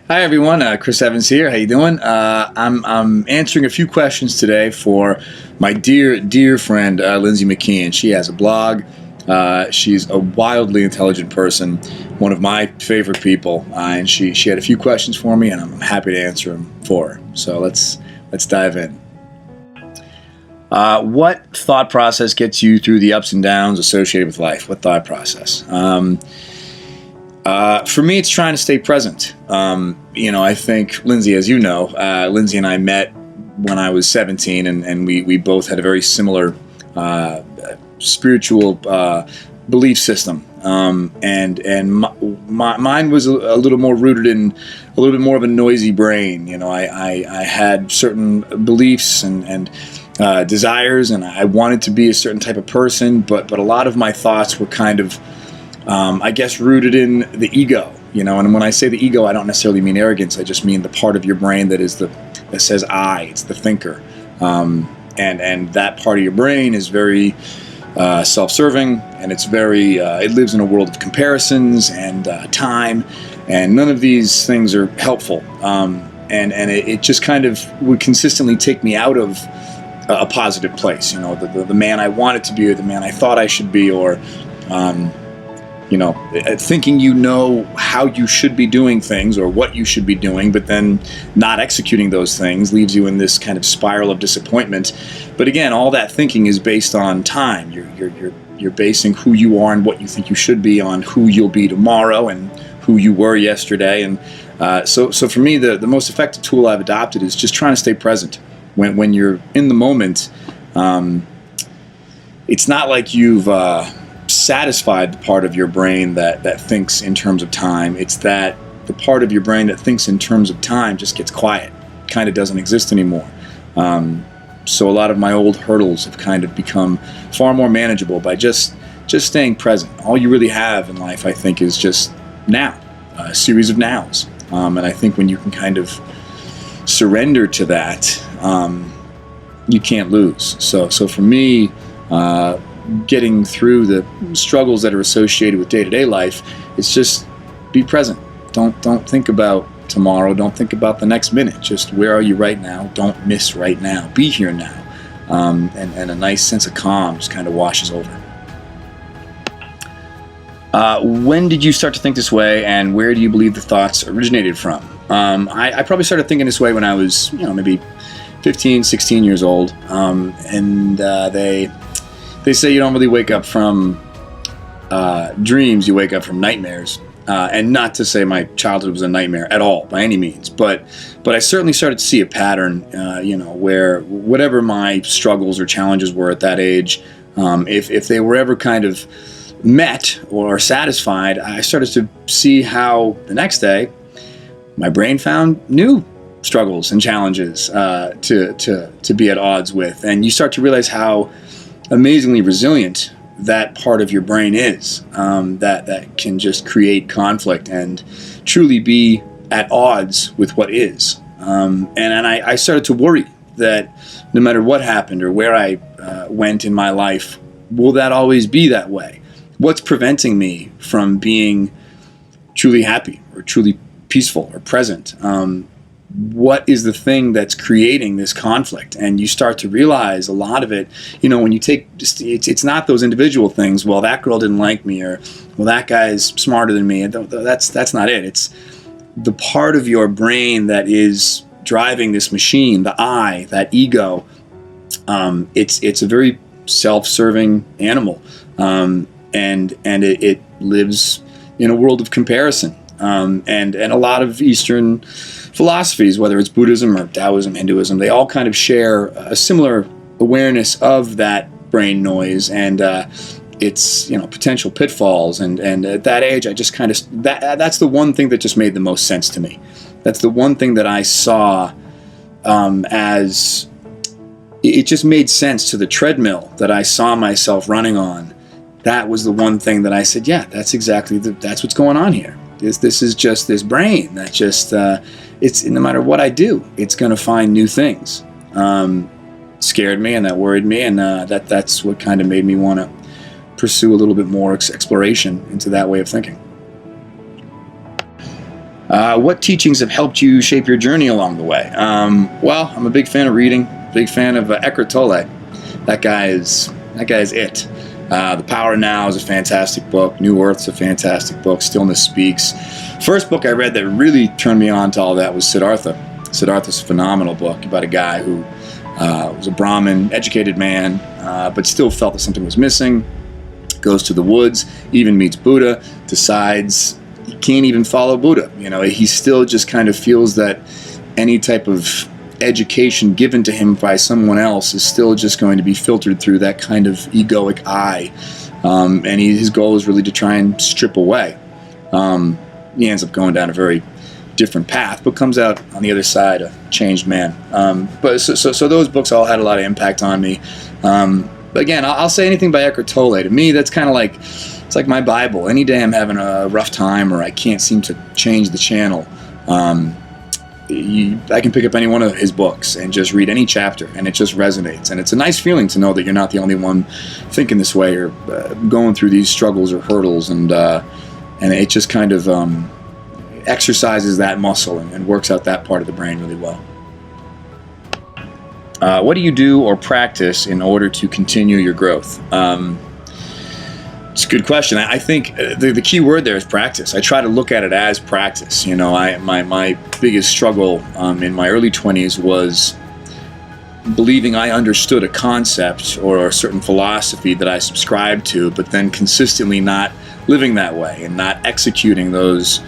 Hi everyone, Chris Evans here. How you doing? I'm answering a few questions today for my dear friend Lindsay McKeon. She has a blog. She's a wildly intelligent person, one of my favorite people, and she had a few questions for me, and I'm happy to answer them for her. So let's dive in. What thought process gets you through the ups and downs associated with life? What thought process? For me, it's trying to stay present. I think Lindsay, as you know, Lindsay and I met when I was 17, and we both had a very similar spiritual belief system. And mine was a little more rooted in a little bit more of a noisy brain. I had certain beliefs and desires, and I wanted to be a certain type of person, but a lot of my thoughts were kind of I guess rooted in the ego, and when I say the ego, I don't necessarily mean arrogance. I just mean the part of your brain that says I. It's the thinker, and that part of your brain is very self-serving, and it's very it lives in a world of comparisons and time, and none of these things are helpful. And it just kind of would consistently take me out of a positive place. The man I wanted to be, or the man I thought I should be, or thinking how you should be doing things or what you should be doing, but then not executing those things leaves you in this kind of spiral of disappointment. But again, all that thinking is based on time. You're basing who you are and what you think you should be on who you'll be tomorrow and who you were yesterday. And so for me, the most effective tool I've adopted is just trying to stay present. When you're in the moment, it's not like you've satisfied the part of your brain that thinks in terms of time. It's that the part of your brain that thinks in terms of time just gets quiet, kind of doesn't exist anymore. So a lot of my old hurdles have kind of become far more manageable by just staying present. All you really have in life, I think, is just now, a series of nows. And I think when you can kind of surrender to that, you can't lose. So for me, getting through the struggles that are associated with day-to-day life, it's just be present. Don't think about tomorrow. Don't think about the next minute. Just where are you right now? Don't miss right now. Be here now. And a nice sense of calm just kind of washes over. When did you start to think this way, and where do you believe the thoughts originated from? I probably started thinking this way when I was, maybe 15, 16 years old. And they say you don't really wake up from dreams, you wake up from nightmares. And not to say my childhood was a nightmare at all, by any means, but I certainly started to see a pattern, where whatever my struggles or challenges were at that age, if they were ever kind of met or satisfied, I started to see how the next day my brain found new struggles and challenges to be at odds with, and you start to realize how amazingly resilient that part of your brain is, that can just create conflict and truly be at odds with what is. And I started to worry that no matter what happened or where I went in my life, will that always be that way? What's preventing me from being truly happy or truly peaceful or present? What is the thing that's creating this conflict? And you start to realize a lot of it, when you take, it's not those individual things. Well, that girl didn't like me, or, well, that guy's smarter than me. That's not it. It's the part of your brain that is driving this machine, the I, that ego. It's a very self-serving animal. And it lives in a world of comparison. And a lot of Eastern philosophies, whether it's Buddhism or Taoism, Hinduism, they all kind of share a similar awareness of that brain noise and its potential pitfalls. And at that age, I just kind of that's the one thing that just made the most sense to me. That's the one thing that I saw as it just made sense to the treadmill that I saw myself running on. That was the one thing that I said, yeah, that's exactly that's what's going on here. This is just this brain that just it's no matter what I do, it's going to find new things. Scared me, and that worried me, and that's what kind of made me want to pursue a little bit more exploration into that way of thinking. What teachings have helped you shape your journey along the way? Well, I'm a big fan of reading, big fan of Eckhart Tolle. That guy is it. The Power Now is a fantastic book. New Earth's a fantastic book. Stillness Speaks. First book I read that really turned me on to all that was Siddhartha. Siddhartha's a phenomenal book about a guy who was a Brahmin, educated man, but still felt that something was missing. Goes to the woods, even meets Buddha, decides he can't even follow Buddha. He still just kind of feels that any type of education given to him by someone else is still just going to be filtered through that kind of egoic eye. And his goal is really to try and strip away. He ends up going down a very different path, but comes out on the other side a changed man. But so those books all had a lot of impact on me. But again, I'll say anything by Eckhart Tolle. To me, that's kind of like, it's like my Bible. Any day I'm having a rough time or I can't seem to change the channel, I can pick up any one of his books and just read any chapter, and it just resonates. And it's a nice feeling to know that you're not the only one thinking this way or going through these struggles or hurdles, and it just kind of exercises that muscle and works out that part of the brain really well. What do you do or practice in order to continue your growth? It's a good question. I think the key word there is practice. I try to look at it as practice. My biggest struggle in my early 20s was believing I understood a concept or a certain philosophy that I subscribed to, but then consistently not living that way and not executing those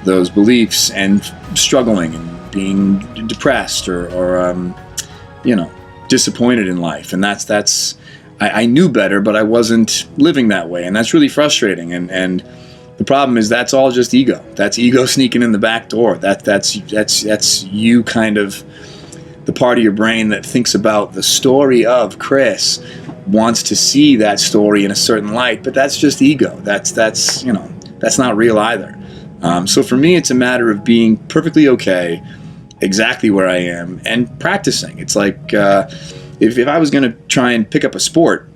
beliefs and struggling and being depressed or disappointed in life. And I knew better, but I wasn't living that way, and that's really frustrating. And the problem is that's all just ego. That's ego sneaking in the back door. That's you kind of, the part of your brain that thinks about the story of Chris wants to see that story in a certain light, but that's just ego. That's not real either. So for me, it's a matter of being perfectly okay, exactly where I am, and practicing. It's like if I was going to try and pick up a sport,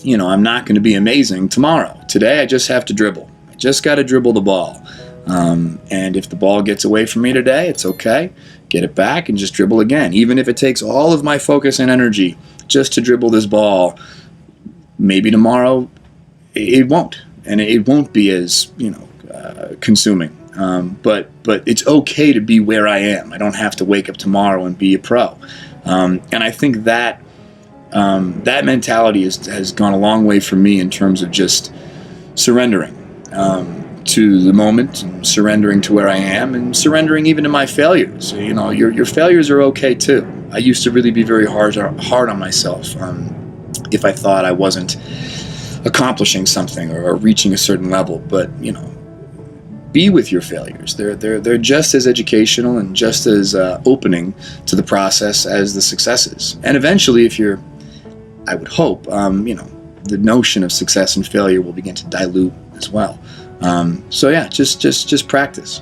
I'm not going to be amazing tomorrow. Today, I just have to dribble. I just got to dribble the ball. And if the ball gets away from me today, it's okay. Get it back and just dribble again. Even if it takes all of my focus and energy just to dribble this ball, maybe tomorrow it won't. And it won't be as, consuming. But it's okay to be where I am. I don't have to wake up tomorrow and be a pro. And I think that mentality has gone a long way for me in terms of just surrendering to the moment, and surrendering to where I am, and surrendering even to my failures. Your failures are okay too. I used to really be very hard on myself if I thought I wasn't accomplishing something or reaching a certain level. But be with your failures. They're just as educational and just as opening to the process as the successes. And eventually, I would hope, the notion of success and failure will begin to dilute as well. So yeah, just practice.